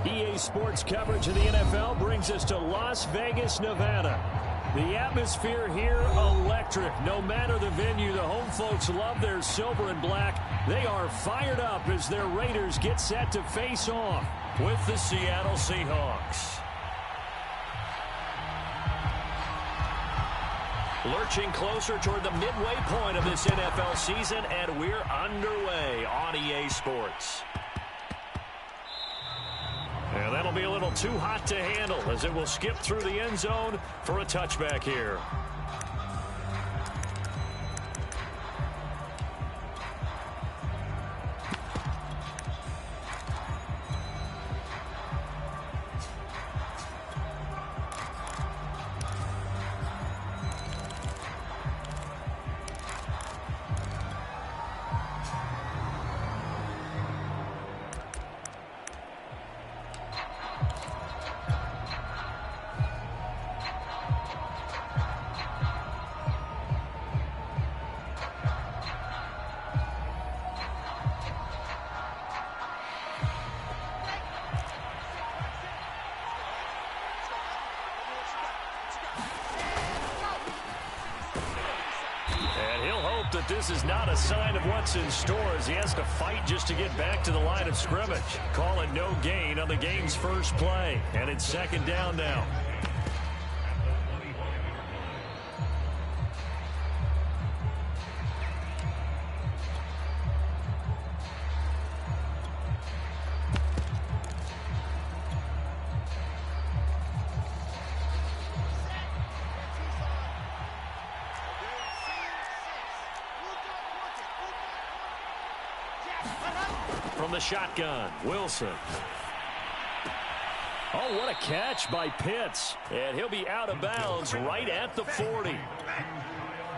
EA Sports coverage of the NFL brings us to Las Vegas, Nevada. The atmosphere here, electric. No matter the venue, the home folks love their silver and black. They are fired up as their Raiders get set to face off with the Seattle Seahawks. Lurching closer toward the midway point of this NFL season, and we're underway on EA Sports. And that'll be a little too hot to handle as it will skip through the end zone for a touchback here. That this is not a sign of what's in store as he has to fight just to get back to the line of scrimmage. Call it no gain on the game's first play, and it's second down now. From the shotgun, Wilson. Oh, what a catch by Pitts. And he'll be out of bounds right at the 40.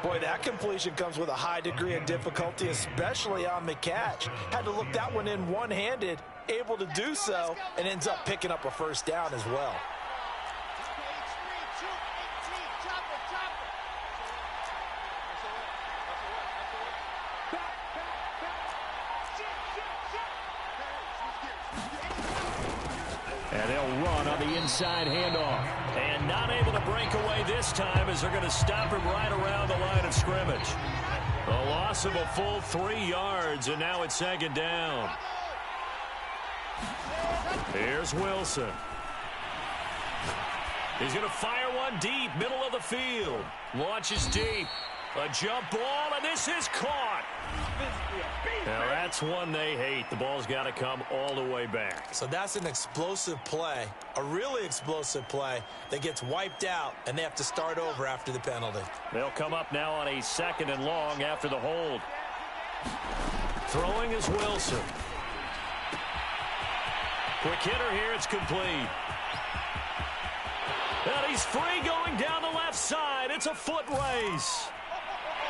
Boy, that completion comes with a high degree of difficulty, especially on the catch. Had to look that one in one-handed, able to do so, and ends up picking up a first down as well. And they'll run on the inside handoff. And not able to break away this time as they're going to stop him right around the line of scrimmage. A loss of a full 3 yards, and now it's second down. Here's Wilson. He's going to fire one deep, middle of the field. Launches deep. A jump ball, and this is caught. Now, that's one they hate. The ball's got to come all the way back. So that's an explosive play, a really explosive play that gets wiped out, and they have to start over after the penalty. They'll come up now on a 2nd and long after the hold. Throwing is Wilson. Quick hitter here, it's complete. And he's free going down the left side. It's a foot race.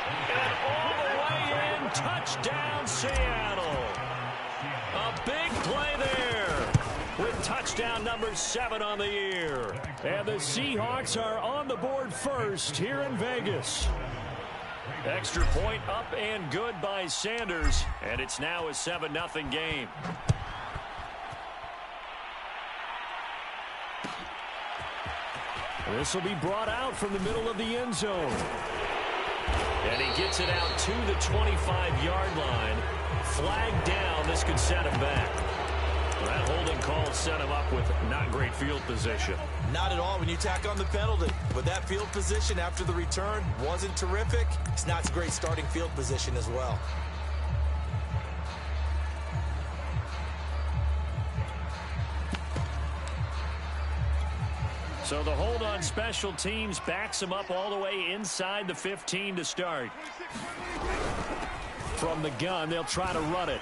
And all the way in, touchdown Seattle. A big play there with touchdown number 7 on the year. And the Seahawks are on the board first here in Vegas. Extra point up and good by Sanders, and it's now a 7-0 game. This will be brought out from the middle of the end zone. And he gets it out to the 25-yard line. Flag down. This could set him back. That holding call set him up with not great field position. Not at all when you tack on the penalty. But that field position after the return wasn't terrific. It's not great starting field position as well. So the hold on special teams backs him up all the way inside the 15 to start. From the gun, they'll try to run it.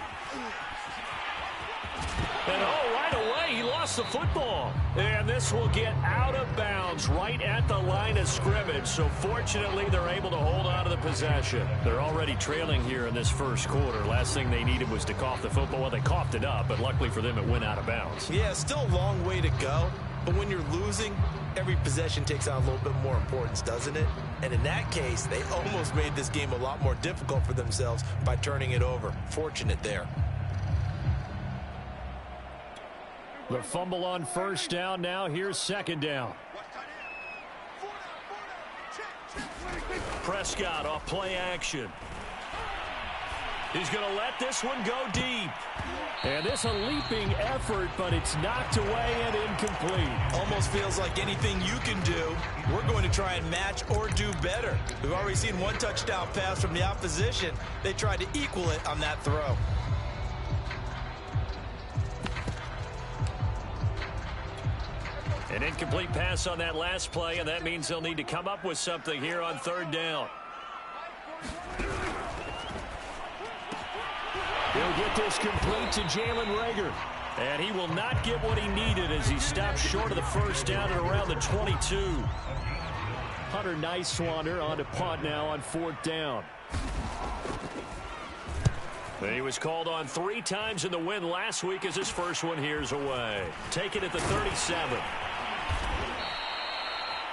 And right away, he lost the football. And this will get out of bounds right at the line of scrimmage. So fortunately, they're able to hold on to the possession. They're already trailing here in this first quarter. Last thing they needed was to cough the football. Well, they coughed it up, but luckily for them, it went out of bounds. Yeah, still a long way to go. But when you're losing, every possession takes on a little bit more importance, doesn't it? And in that case, they almost made this game a lot more difficult for themselves by turning it over. Fortunate there. The fumble on first down. Now here's second down. Prescott off play action. He's going to let this one go deep. And this a leaping effort, but it's knocked away and incomplete. Almost feels like anything you can do, we're going to try and match or do better. We've already seen one touchdown pass from the opposition. They tried to equal it on that throw. An incomplete pass on that last play, and that means they'll need to come up with something here on third down. He'll get this complete to Jalen Reagor. And he will not get what he needed as he stopped short of the first down at around the 22. Hunter Nicewander on to punt now on fourth down. He was called on 3 times in the win last week as his first one here's away. Take it at the 37.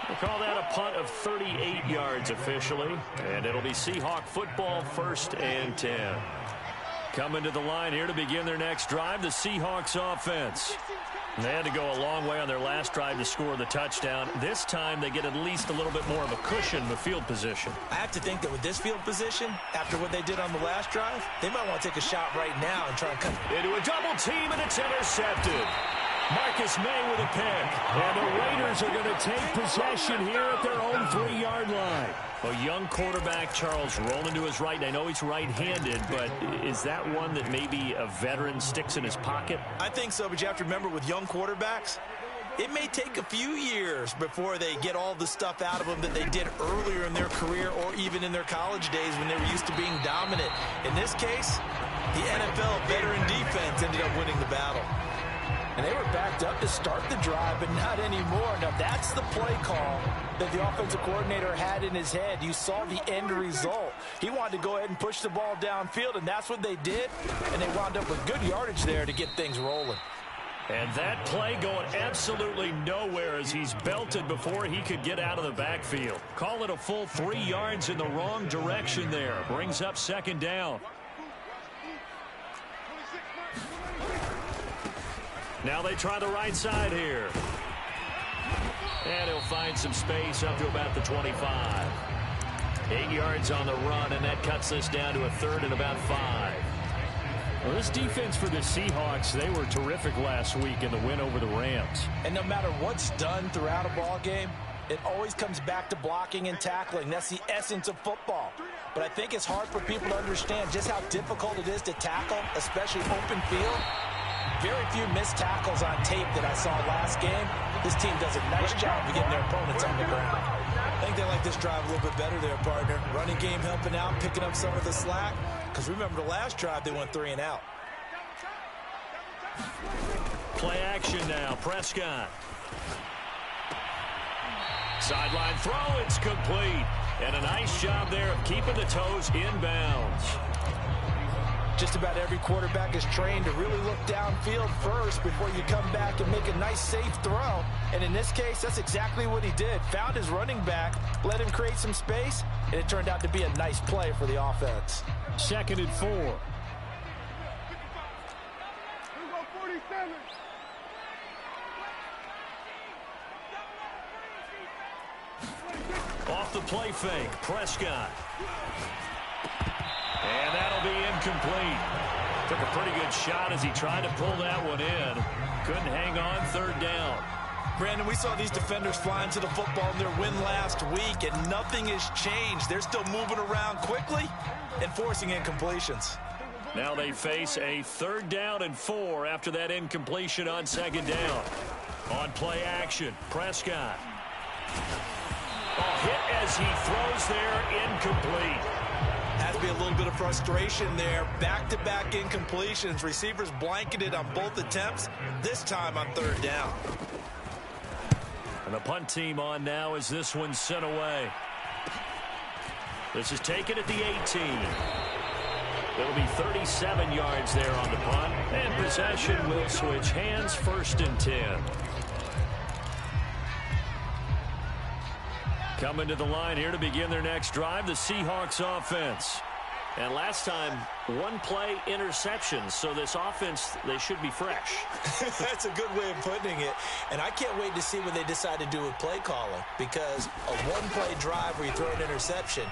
We'll call that a punt of 38 yards officially. And it'll be Seahawk football, 1st and 10. Coming to the line here to begin their next drive, the Seahawks offense. They had to go a long way on their last drive to score the touchdown. This time they get at least a little bit more of a cushion in the field position. I have to think that with this field position, after what they did on the last drive, they might want to take a shot right now and try and cut into a double team, and it's intercepted. Marcus May with a pick. And the Raiders are going to take possession here at their own 3-yard line. A young quarterback, Charles, rolling to his right. And I know he's right-handed, but is that one that maybe a veteran sticks in his pocket? I think so, but you have to remember with young quarterbacks, it may take a few years before they get all the stuff out of them that they did earlier in their career or even in their college days when they were used to being dominant. In this case, the NFL veteran defense ended up winning the battle. And they were backed up to start the drive, but not anymore. Now, that's the play call that the offensive coordinator had in his head. You saw the end result. He wanted to go ahead and push the ball downfield, and that's what they did. And they wound up with good yardage there to get things rolling. And that play going absolutely nowhere as he's belted before he could get out of the backfield. Call it a full 3 yards in the wrong direction there. Brings up second down. Now they try the right side here. And he'll find some space up to about the 25. 8 yards on the run, and that cuts this down to a 3rd and about 5. Well, this defense for the Seahawks, they were terrific last week in the win over the Rams. And no matter what's done throughout a ball game, it always comes back to blocking and tackling. That's the essence of football. But I think it's hard for people to understand just how difficult it is to tackle, especially open field. Very few missed tackles on tape that I saw last game. This team does a nice job of getting their opponents on the ground. I think they like this drive a little bit better there, partner. Running game helping out, picking up some of the slack. Because remember, the last drive, they went 3 and out. Play action now. Prescott. Sideline throw. It's complete. And a nice job there of keeping the toes inbounds. Just about every quarterback is trained to really look downfield first before you come back and make a nice, safe throw. And in this case, that's exactly what he did. Found his running back, let him create some space, and it turned out to be a nice play for the offense. 2nd and 4. Off the play fake, Prescott. And that'll be incomplete. Took a pretty good shot as he tried to pull that one in. Couldn't hang on, 3rd down. Brandon, we saw these defenders flying to the football in their win last week, and nothing has changed. They're still moving around quickly and forcing incompletions. Now they face a 3rd down and 4 after that incompletion on 2nd down. On play action, Prescott. Hit as he throws there, incomplete. Has to be a little bit of frustration there. Back-to-back incompletions. Receivers blanketed on both attempts, this time on 3rd down. And the punt team on now as this one's sent away. This is taken at the 18. It'll be 37 yards there on the punt. And possession will switch hands, 1st and 10. Coming to the line here to begin their next drive, the Seahawks offense. And last time, one play interception. So this offense, they should be fresh. That's a good way of putting it. And I can't wait to see what they decide to do with play calling, because a one-play drive where you throw an interception,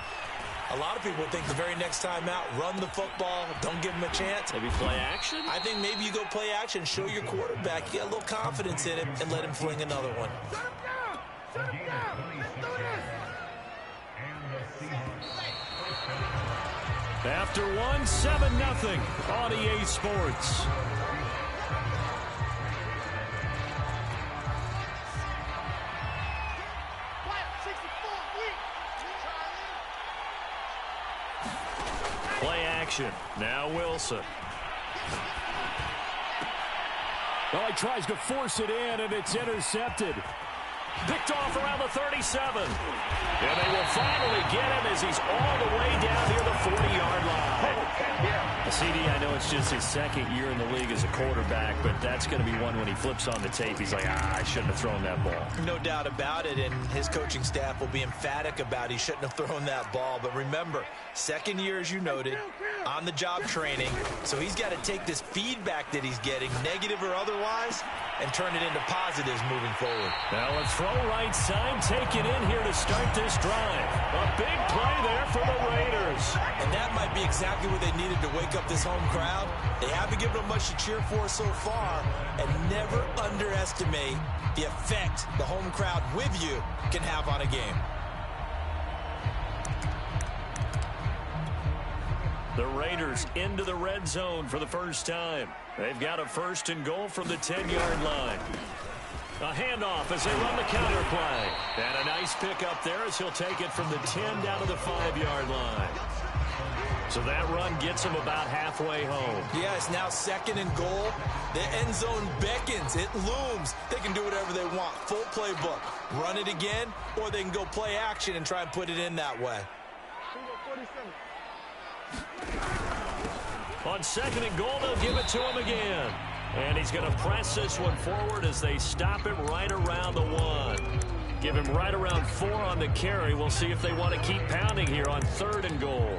a lot of people think the very next time out, run the football, don't give them a chance. Maybe play action? I think maybe you go play action, show your quarterback, you get a little confidence in him, and let him fling another one. Shut him down! Let's do this! After 1, 7-0 on EA Sports. Play action. Now Wilson. Oh, he tries to force it in, and it's intercepted. Picked off around the 37. And they will finally get him as he's all the way down near the 40-yard line. CD, I know it's just his second year in the league as a quarterback, but that's going to be one when he flips on the tape. He's like, I shouldn't have thrown that ball. No doubt about it, and his coaching staff will be emphatic about he shouldn't have thrown that ball. But remember, second year, as you noted, on-the-job training, so he's got to take this feedback that he's getting, negative or otherwise, and turn it into positives moving forward. Now a throw right side taken in here to start this drive. A big play there for the Raiders. And that might be exactly what they needed to wake up this home crowd. They haven't given them much to cheer for so far, and never underestimate the effect the home crowd with you can have on a game. The Raiders into the red zone for the first time. They've got a 1st and goal from the 10-yard line. A handoff as they run the counter play. And a nice pick up there as he'll take it from the 10 down to the 5-yard line. So that run gets him about halfway home. Yeah, it's now 2nd and goal. The end zone beckons. It looms. They can do whatever they want. Full playbook. Run it again, or they can go play action and try and put it in that way. On 2nd and goal, they'll give it to him again. And he's going to press this one forward as they stop him right around the 1. Give him right around 4 on the carry. We'll see if they want to keep pounding here on 3rd and goal.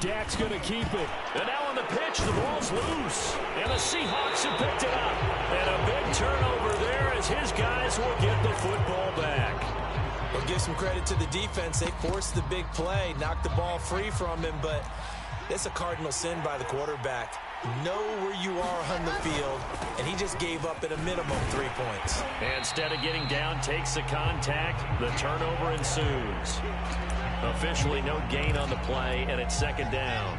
Dak's going to keep it. And now on the pitch, the ball's loose. And the Seahawks have picked it up. And a big turnover there as his guys will get the football back. We'll give some credit to the defense. They forced the big play, knocked the ball free from him, but it's a cardinal sin by the quarterback. Know where you are on the field, and he just gave up at a minimum 3 points. And instead of getting down, takes the contact. The turnover ensues. Officially no gain on the play, and it's 2nd down.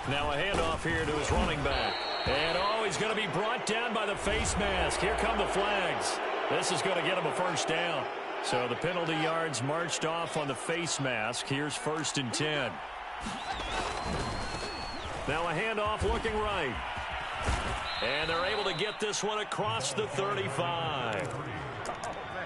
Now a handoff here to his running back. And oh, he's going to be brought down by the face mask. Here come the flags. This is going to get him a 1st down. So the penalty yards marched off on the face mask. Here's 1st and 10. Now a handoff looking right. And they're able to get this one across the 35.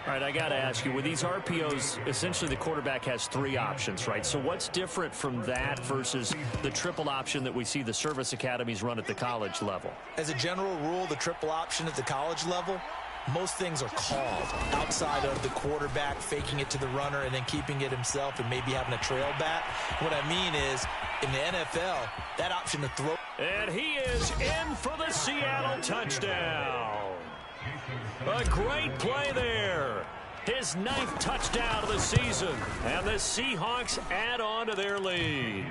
All right, I got to ask you, with these RPOs, essentially the quarterback has 3 options, right? So what's different from that versus the triple option that we see the service academies run at the college level? As a general rule, the triple option at the college level, most things are called outside of the quarterback faking it to the runner and then keeping it himself and maybe having a trail back. What I mean is, in the NFL, that option to throw. And he is in for the Seattle touchdown. A great play there. His 9th touchdown of the season. And the Seahawks add on to their lead.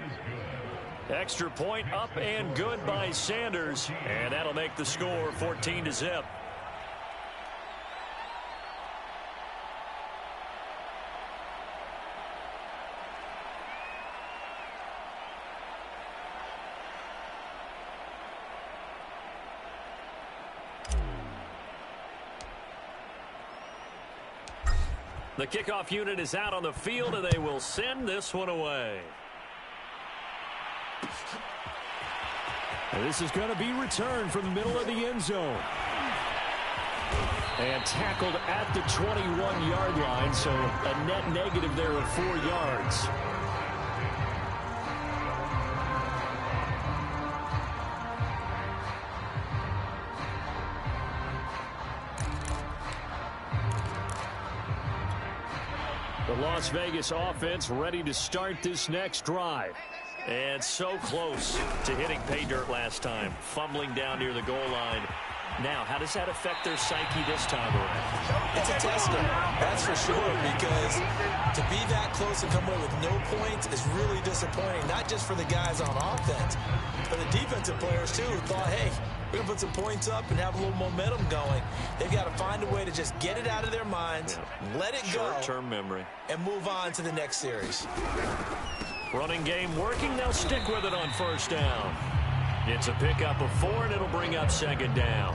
Extra point up and good by Sanders. And that'll make the score 14-0. The kickoff unit is out on the field, and they will send this one away. And this is going to be returned from the middle of the end zone. And tackled at the 21-yard line, so a net negative there of 4 yards. The Las Vegas offense ready to start this next drive. And so close to hitting pay dirt last time, fumbling down near the goal line. Now, how does that affect their psyche this time around? It's a tester, that's for sure, because to be that close and come away with no points is really disappointing, not just for the guys on offense, but the defensive players, too, who thought, hey, we're going to put some points up and have a little momentum going. They've got to find a way to just get it out of their minds, let it go, short-term memory, and move on to the next series. Running game working. They'll stick with it on first down. It's a pickup of 4, and it'll bring up second down.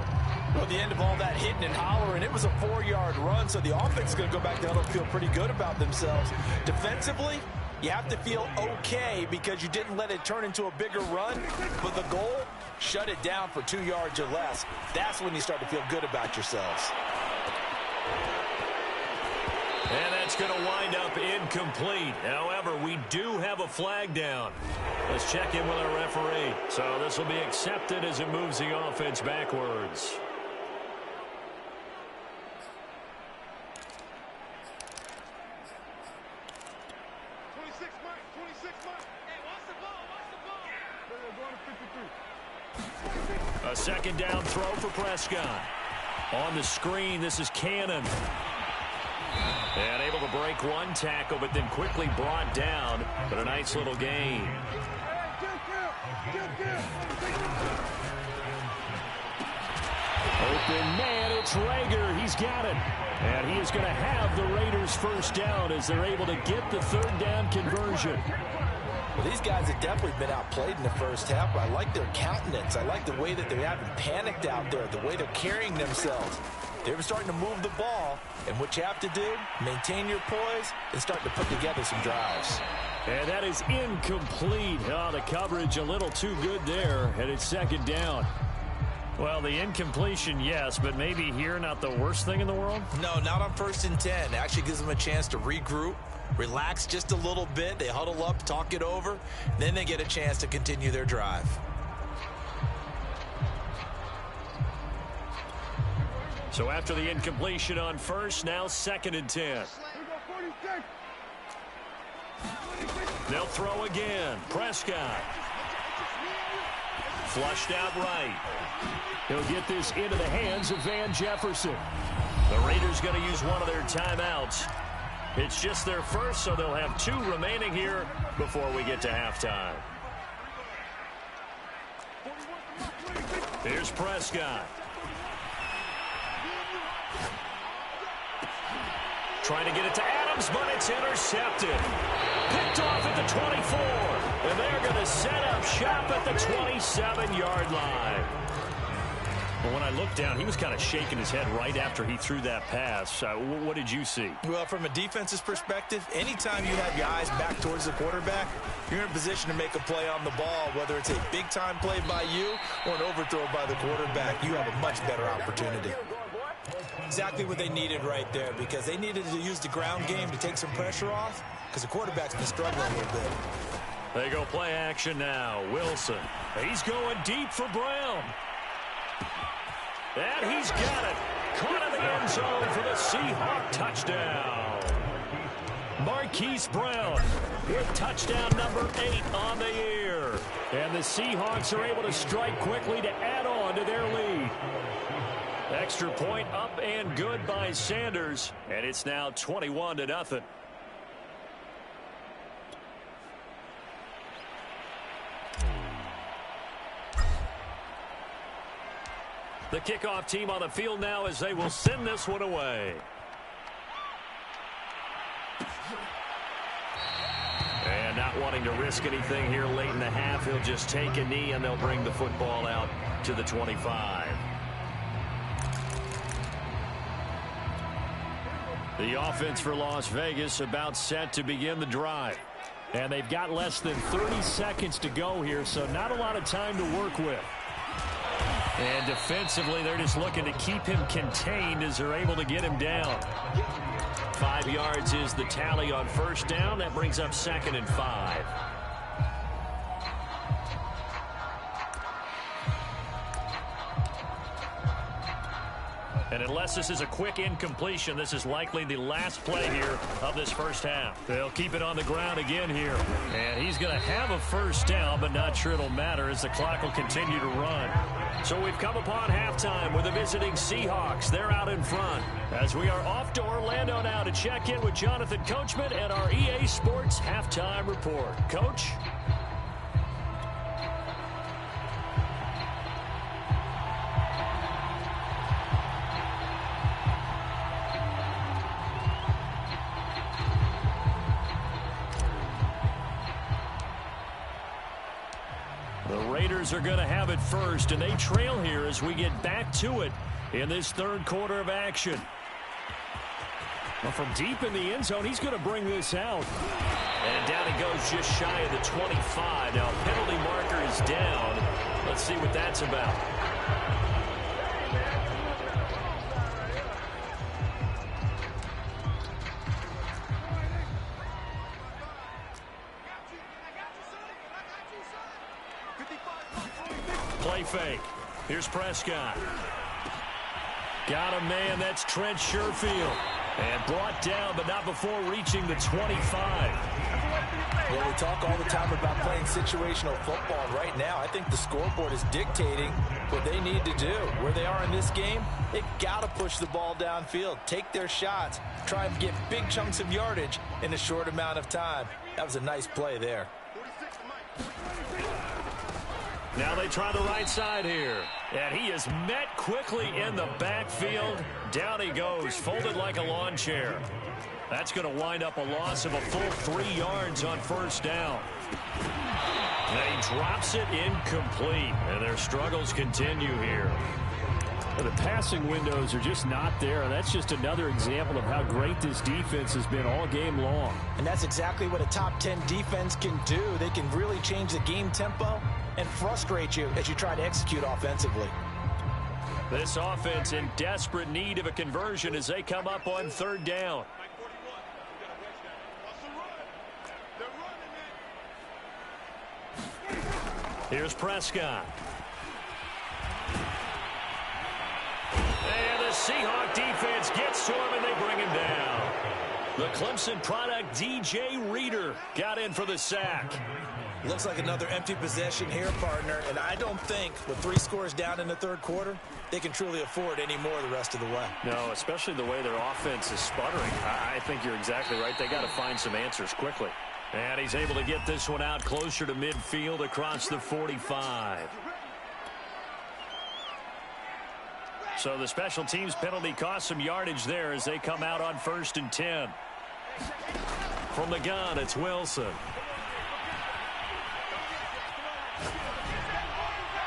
Well, at the end of all that hitting and hollering, it was a 4-yard run, so the offense is going to go back down and feel pretty good about themselves. Defensively, you have to feel okay because you didn't let it turn into a bigger run, but the goal, shut it down for 2 yards or less. That's when you start to feel good about yourselves. And that's going to wind up incomplete. However, we do have a flag down. Let's check in with our referee. So this will be accepted as it moves the offense backwards. A second down throw for Prescott. On the screen, this is Cannon. And able to break one tackle, but then quickly brought down. But a nice little gain. Open man, it's Rager. He's got it. And he is going to have the Raiders first down as they're able to get the third down conversion. Well, these guys have definitely been outplayed in the first half, but I like their countenance. I like the way that they haven't panicked out there, the way they're carrying themselves. They're starting to move the ball, and what you have to do, maintain your poise and start to put together some drives. And that is incomplete. Oh, the coverage a little too good there, and it's second down. Well, the incompletion, yes, but maybe here not the worst thing in the world? No, not on 1st and 10. It actually gives them a chance to regroup, relax just a little bit. They huddle up, talk it over, then they get a chance to continue their drive. So after the incompletion on first, now 2nd and 10. They'll throw again. Prescott. Flushed out right. He'll get this into the hands of Van Jefferson. The Raiders going to use one of their timeouts. It's just their first, so they'll have 2 remaining here before we get to halftime. Here's Prescott. Trying to get it to Adams, but it's intercepted. Picked off at the 24. And they're going to set up shop at the 27-yard line. But when I looked down, he was kind of shaking his head right after he threw that pass. What did you see? Well, from a defense's perspective, anytime you have your eyes back towards the quarterback, you're in a position to make a play on the ball, whether it's a big-time play by you or an overthrow by the quarterback. You have a much better opportunity. Exactly what they needed right there, because they needed to use the ground game to take some pressure off, because the quarterback's been struggling a little bit. They go play action now. Wilson. He's going deep for Brown. And he's got it. Caught in the end zone for the Seahawk touchdown. Marquise Brown with touchdown number 8 on the year. And the Seahawks are able to strike quickly to add on to their lead. Extra point up and good by Sanders. And it's now 21-0. The kickoff team on the field now as they will send this one away. And not wanting to risk anything here late in the half, he'll just take a knee and they'll bring the football out to the 25. The offense for Las Vegas about set to begin the drive. And they've got less than 30 seconds to go here, so not a lot of time to work with. And defensively, they're just looking to keep him contained as they're able to get him down. 5 yards is the tally on first down. That brings up 2nd and 5. And unless this is a quick incompletion, this is likely the last play here of this first half. They'll keep it on the ground again here. And he's going to have a first down, but not sure it'll matter as the clock will continue to run. So we've come upon halftime with the visiting Seahawks. They're out in front. As we are off to Orlando now to check in with Jonathan Coachman and our EA Sports Halftime Report. Coach? Are going to have it first, and they trail here as we get back to it in this third quarter of action. Well, from deep in the end zone, he's going to bring this out. And down he goes just shy of the 25. Now, penalty marker is down. Let's see what that's about. Play fake. Here's Prescott. Got a man. That's Trent Sherfield. And brought down, but not before reaching the 25. Well, we talk all the time about playing situational football. Right now, I think the scoreboard is dictating what they need to do. Where they are in this game, they got to push the ball downfield, take their shots, try and get big chunks of yardage in a short amount of time. That was a nice play there. Now they try the right side here. And he is met quickly in the backfield. Down he goes, folded like a lawn chair. That's going to wind up a loss of a full 3 yards on first down. And he drops it incomplete. And their struggles continue here. The passing windows are just not there, and that's just another example of how great this defense has been all game long. And that's exactly what a top 10 defense can do. They can really change the game tempo and frustrate you as you try to execute offensively. This offense in desperate need of a conversion as they come up on third down. Here's Prescott. And the Seahawk defense gets to him, and they bring him down. The Clemson product, DJ Reader, got in for the sack. Looks like another empty possession here, partner, and I don't think with 3 scores down in the third quarter, they can truly afford any more the rest of the way. No, especially the way their offense is sputtering. I think you're exactly right. They got to find some answers quickly. And he's able to get this one out closer to midfield across the 45. So the special teams penalty cost some yardage there as they come out on 1st and 10. From the gun, it's Wilson.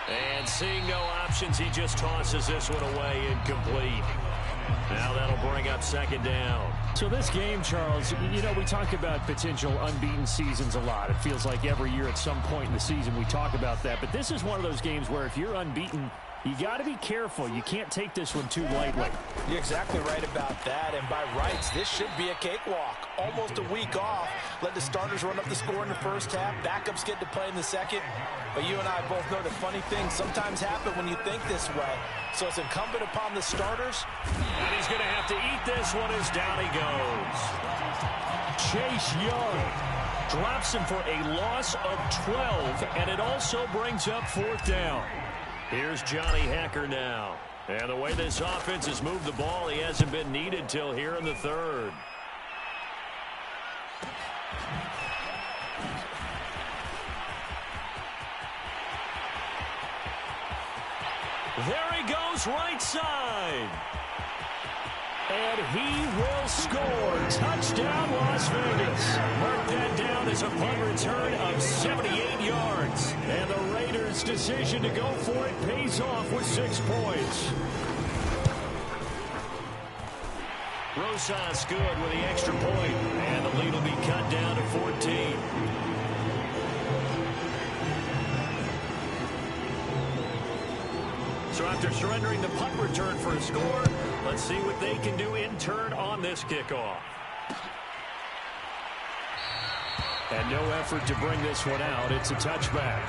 And seeing no options, he just tosses this one away incomplete. Now that'll bring up 2nd down. So this game, Charles, you know, we talk about potential unbeaten seasons a lot. It feels like every year at some point in the season we talk about that. But this is one of those games where if you're unbeaten, you got to be careful. You can't take this one too lightly. You're exactly right about that. And by rights, this should be a cakewalk. Almost a week off. Let the starters run up the score in the first half. Backups get to play in the second. But you and I both know that funny things sometimes happen when you think this way. So it's incumbent upon the starters. And he's going to have to eat this one as down he goes. Chase Young drops him for a loss of 12. And it also brings up 4th down. Here's Johnny Hecker now. And the way this offense has moved the ball, he hasn't been needed till here in the third. There he goes, right side. And he will score. Touchdown, Las Vegas. Mark that down as a punt return of 78 yards. And the Raiders' decision to go for it pays off with 6 points. Rosas good with the extra point. And the lead will be cut down to 14. So So after surrendering the punt return for a score, let's see what they can do in turn on this kickoff. And no effort to bring this one out. It's a touchback.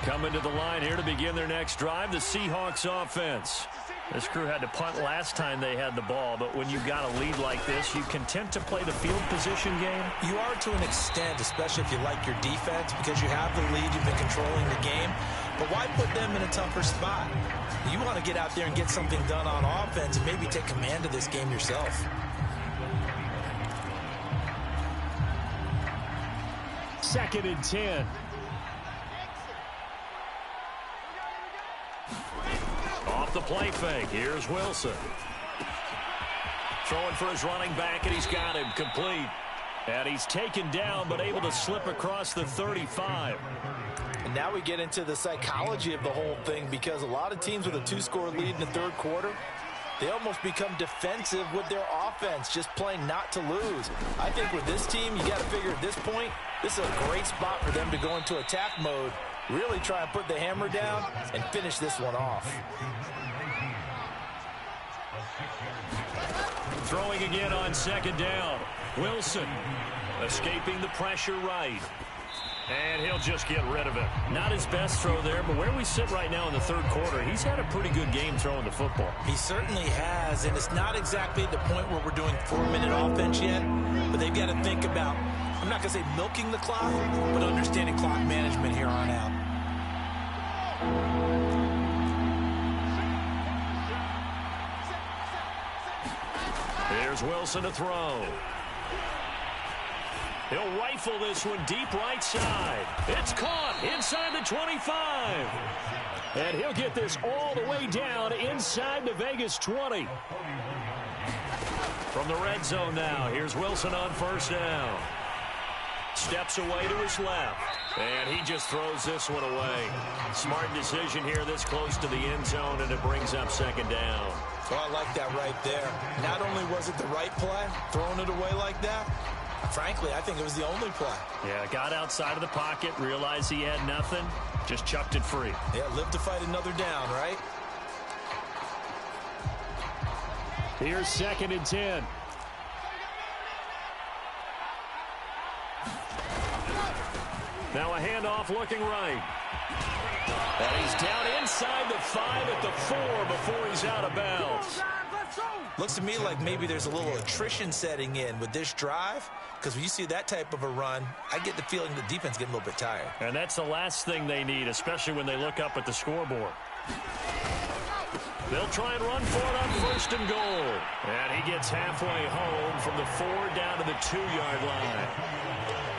Coming to the line here to begin their next drive, the Seahawks offense. This crew had to punt last time they had the ball, but when you've got a lead like this, you content to play the field position game? You are to an extent, especially if you like your defense, because you have the lead, you've been controlling the game. But why put them in a tougher spot? You want to get out there and get something done on offense and maybe take command of this game yourself. Second and 10. Off the play fake. Here's Wilson. Throwing for his running back, and he's got him complete. And he's taken down, but able to slip across the 35. And now we get into the psychology of the whole thing, because a lot of teams with a 2-score lead in the third quarter, they almost become defensive with their offense, just playing not to lose. I think with this team, you got to figure at this point, this is a great spot for them to go into attack mode, really try and put the hammer down and finish this one off. Throwing again on second down. Wilson escaping the pressure right. And he'll just get rid of it. Not his best throw there, but where we sit right now in the third quarter, he's had a pretty good game throwing the football. He certainly has, and it's not exactly at the point where we're doing 4-minute offense yet, but they've got to think about, I'm not going to say milking the clock, but understanding clock management here on out. Here's Wilson to throw. He'll rifle this one deep right side. It's caught inside the 25. And he'll get this all the way down inside the Vegas 20. From the red zone now, here's Wilson on first down. Steps away to his left. And he just throws this one away. Smart decision here this close to the end zone, and it brings up second down. Well, I like that right there. Not only was it the right play, throwing it away like that, frankly, I think it was the only play. Yeah, got outside of the pocket, realized he had nothing, just chucked it free. Yeah, live to fight another down, right? Here's second and 10. Now a handoff looking right. And he's down inside the 5 at the 4 before he's out of bounds. Looks to me like maybe there's a little attrition setting in with this drive, because when you see that type of a run, I get the feeling the defense getting a little bit tired. And that's the last thing they need, especially when they look up at the scoreboard. They'll try and run for it on first and goal. And he gets halfway home from the 4 down to the 2-yard line.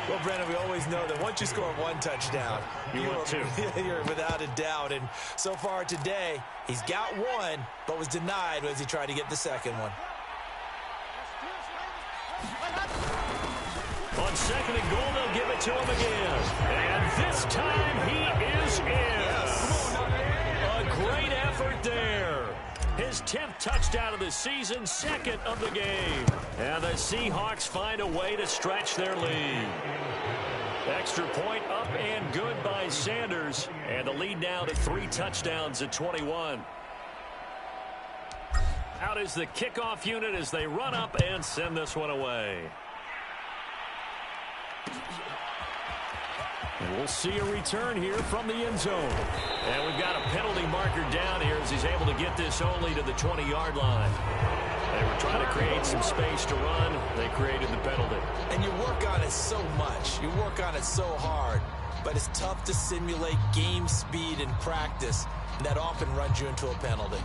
Well, Brandon, we always know that once you score one touchdown, you're without a doubt. And so far today, he's got one, but was denied as he tried to get the second one. On second and goal, they'll give it to him again. And this time he is in. A great effort there. His 10th touchdown of the season, second of the game. And the Seahawks find a way to stretch their lead. Extra point up and good by Sanders. And the lead now to 3 touchdowns at 21. Out is the kickoff unit as they run up and send this one away. And we'll see a return here from the end zone. And we've got a penalty marker down here as he's able to get this only to the 20-yard line. They were trying to create some space to run. They created the penalty. And you work on it so much. You work on it so hard. But it's tough to simulate game speed in practice. And that often runs you into a penalty.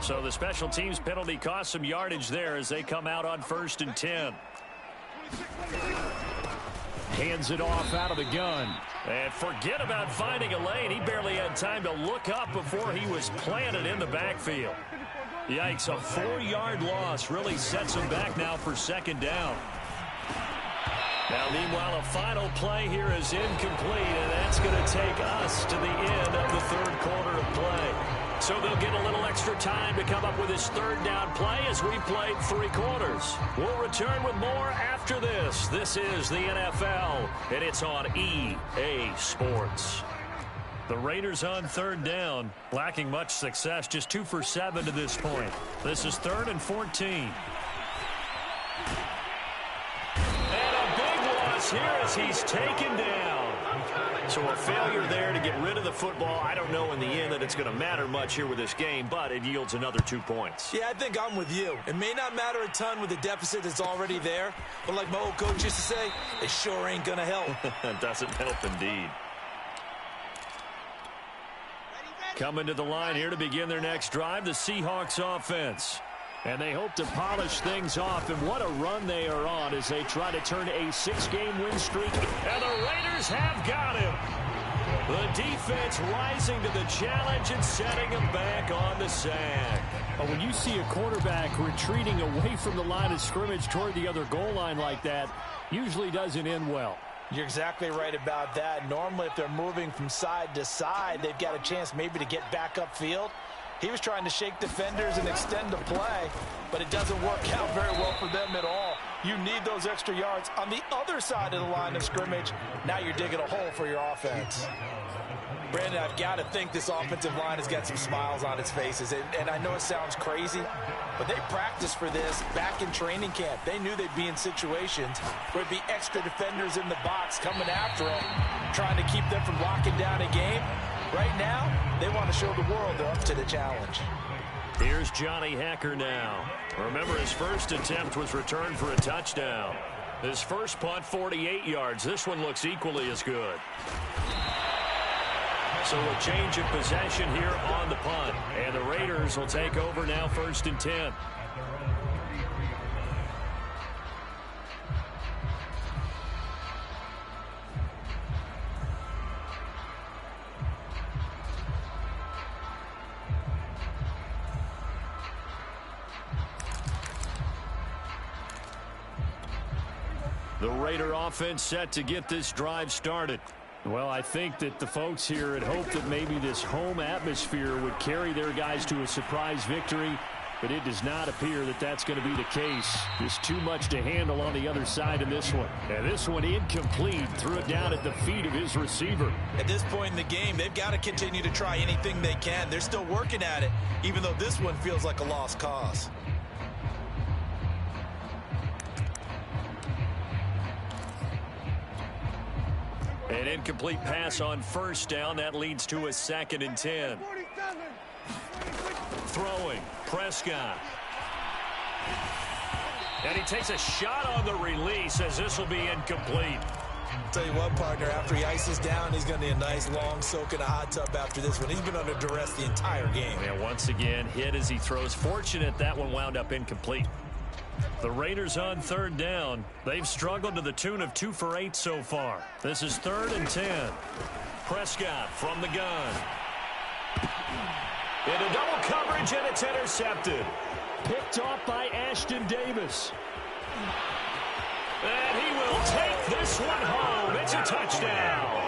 So the special teams penalty cost some yardage there as they come out on first and 10. Hands it off out of the gun. And forget about finding a lane. He barely had time to look up before he was planted in the backfield. Yikes, a 4-yard loss really sets him back now for second down. Now, meanwhile, a final play here is incomplete, and that's going to take us to the end of the third quarter of play. So they'll get a little extra time to come up with his third down play as we played 3 quarters. We'll return with more after this. This is the NFL, and it's on EA Sports. The Raiders on third down, lacking much success, just 2 for 7 to this point. This is 3rd and 14. Here as he's taken down. So a failure there to get rid of the football. I don't know in the end that it's going to matter much here with this game, but it yields another 2 points. Yeah, I think I'm with you. It may not matter a ton with the deficit that's already there, but like my old coach used to say, it sure ain't going to help. It doesn't help indeed. Coming to the line here to begin their next drive, the Seahawks offense. And they hope to polish things off, and what a run they are on as they try to turn a 6-game win streak. And the Raiders have got him. The defense rising to the challenge and setting him back on the sack. But when you see a quarterback retreating away from the line of scrimmage toward the other goal line like that, usually doesn't end well. You're exactly right about that. Normally, if they're moving from side to side, they've got a chance maybe to get back upfield. He was trying to shake defenders and extend the play, but it doesn't work out very well for them at all. You need those extra yards on the other side of the line of scrimmage. Now you're digging a hole for your offense. Brandon, I've got to think this offensive line has got some smiles on its faces. And I know it sounds crazy, but they practiced for this back in training camp. They knew they'd be in situations where there'd be extra defenders in the box coming after them, trying to keep them from locking down a game. Right now, they want to show the world they're up to the challenge. Here's Johnny Hacker now. Remember, his first attempt was returned for a touchdown. His first punt, 48 yards. This one looks equally as good. So a change of possession here on the punt. And the Raiders will take over now, 1st and 10. The Raider offense set to get this drive started. Well, I think that the folks here had hoped that maybe this home atmosphere would carry their guys to a surprise victory, but it does not appear that that's going to be the case. Just too much to handle on the other side of this one. And this one incomplete. Threw it down at the feet of his receiver. At this point in the game, they've got to continue to try anything they can. They're still working at it, even though this one feels like a lost cause. An incomplete pass on 1st down. That leads to a 2nd and 10. Throwing. Prescott. And he takes a shot on the release as this will be incomplete. Tell you what, partner, after he ices down, he's going to need a nice long soak in a hot tub after this one. He's been under duress the entire game. And once again, hit as he throws. Fortunate that one wound up incomplete. The Raiders on 3rd down. They've struggled to the tune of 2 for 8 so far. This is 3rd and 10. Prescott from the gun. Into double coverage, and it's intercepted. Picked off by Ashton Davis. And he will take this one home. It's a touchdown.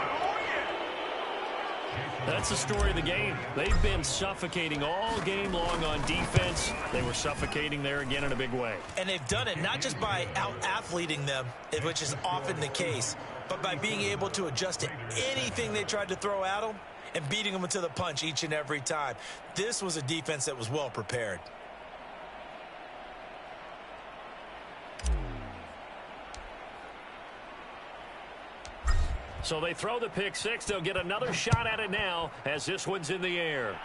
That's the story of the game. They've been suffocating all game long on defense. They were suffocating there again in a big way. And they've done it not just by out-athleting them, which is often the case, but by being able to adjust to anything they tried to throw at them and beating them to the punch each and every time. This was a defense that was well prepared. So they throw the pick six. They'll get another shot at it now as this one's in the air.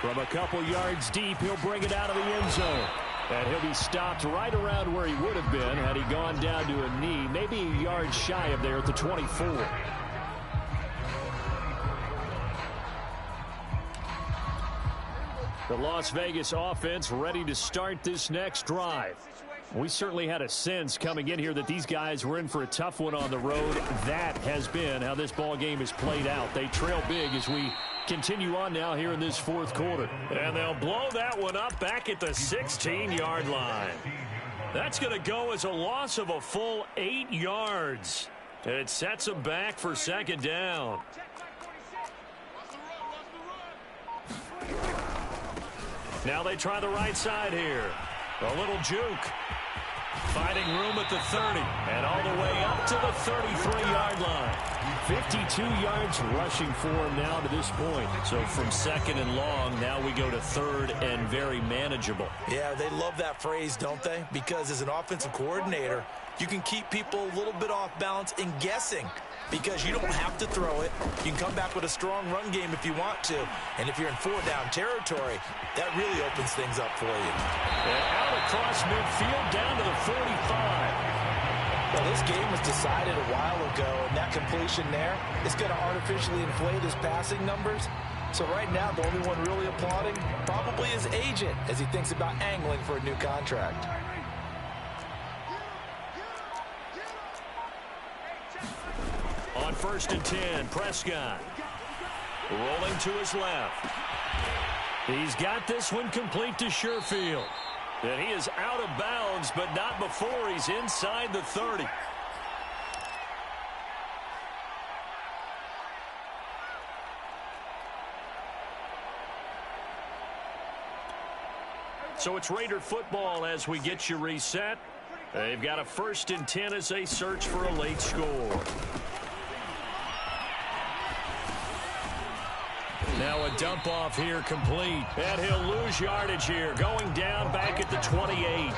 From a couple yards deep, he'll bring it out of the end zone. And he'll be stopped right around where he would have been had he gone down to a knee, maybe a yard shy of there at the 24. The Las Vegas offense ready to start this next drive. We certainly had a sense coming in here that these guys were in for a tough one on the road. That has been how this ball game is played out. They trail big as we continue on now here in this fourth quarter. And they'll blow that one up back at the 16-yard line. That's going to go as a loss of a full 8 yards. And it sets them back for second down. Now they try the right side here. A little juke. Finding room at the 30. And all the way up to the 33-yard line. 52 yards rushing for him now to this point. So from second and long, now we go to third and very manageable. Yeah, they love that phrase, don't they? Because as an offensive coordinator, you can keep people a little bit off balance and guessing because you don't have to throw it. You can come back with a strong run game if you want to. And if you're in 4-down territory, that really opens things up for you. And out across midfield down to the 45. Well, this game was decided a while ago, and that completion there is going to artificially inflate his passing numbers. So right now, the only one really applauding probably his agent as he thinks about angling for a new contract. On 1st and 10, Prescott rolling to his left. He's got this one complete to Sherfield. And he is out of bounds, but not before he's inside the 30. So it's Raider football as we get you reset. They've got a 1st and 10 as they search for a late score. Now a dump off here complete. And he'll lose yardage here. Going down back at the 28.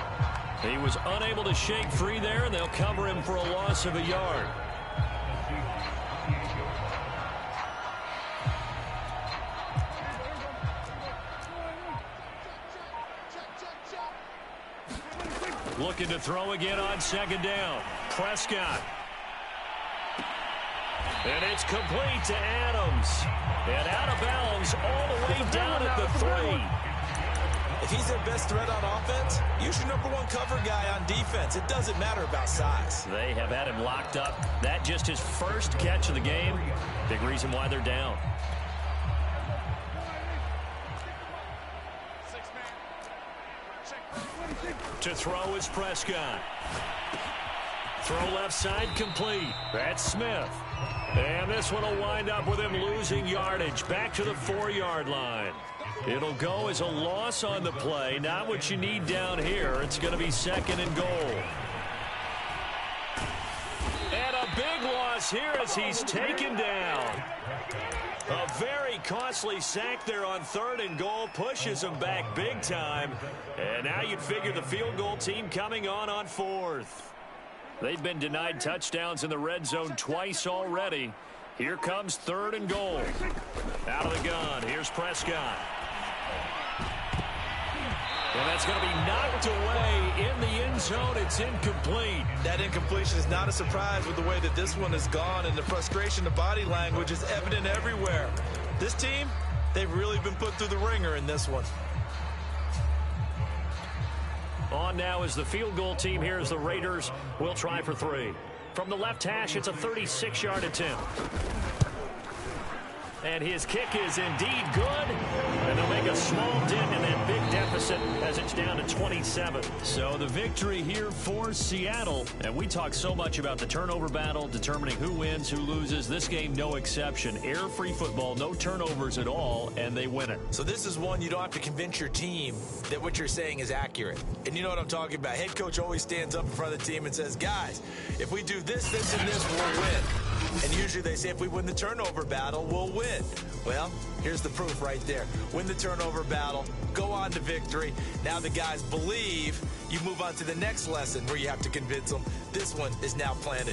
He was unable to shake free there, and they'll cover him for a loss of a yard. Looking to throw again on 2nd down. Prescott. And it's complete to Adams. And out of bounds all the way down at the 3. If he's their best threat on offense, use your #1 cover guy on defense. It doesn't matter about size. They have had him locked up. That just his first catch of the game. Big reason why they're down. To throw is Prescott. Throw left side complete. That's Smith. And this one will wind up with him losing yardage back to the 4-yard line. It'll go as a loss on the play. Not what you need down here. It's going to be 2nd and goal. And a big loss here as he's taken down. A very costly sack there on 3rd and goal. Pushes him back big time. And now you'd figure the field goal team coming on 4th. They've been denied touchdowns in the red zone twice already. Here comes 3rd and goal. Out of the gun. Here's Prescott. And that's going to be knocked away in the end zone. It's incomplete. That incompletion is not a surprise with the way that this one has gone, and the frustration of body language is evident everywhere. This team, they've really been put through the ringer in this one. On now is the field goal team here as the Raiders will try for 3. From the left hash, it's a 36-yard attempt. And his kick is indeed good. And they'll make a small dent in that big deficit as it's down to 27. So the victory here for Seattle. And we talk so much about the turnover battle, determining who wins, who loses. This game, no exception. Error-free football, no turnovers at all, and they win it. So this is one you don't have to convince your team that what you're saying is accurate. And you know what I'm talking about. Head coach always stands up in front of the team and says, guys, if we do this, this, and this, we'll win. And usually they say if we win the turnover battle, we'll win. Well, here's the proof right there. Win the turnover battle, go on to victory. Now the guys believe. You move on to the next lesson where you have to convince them. This one is now planted.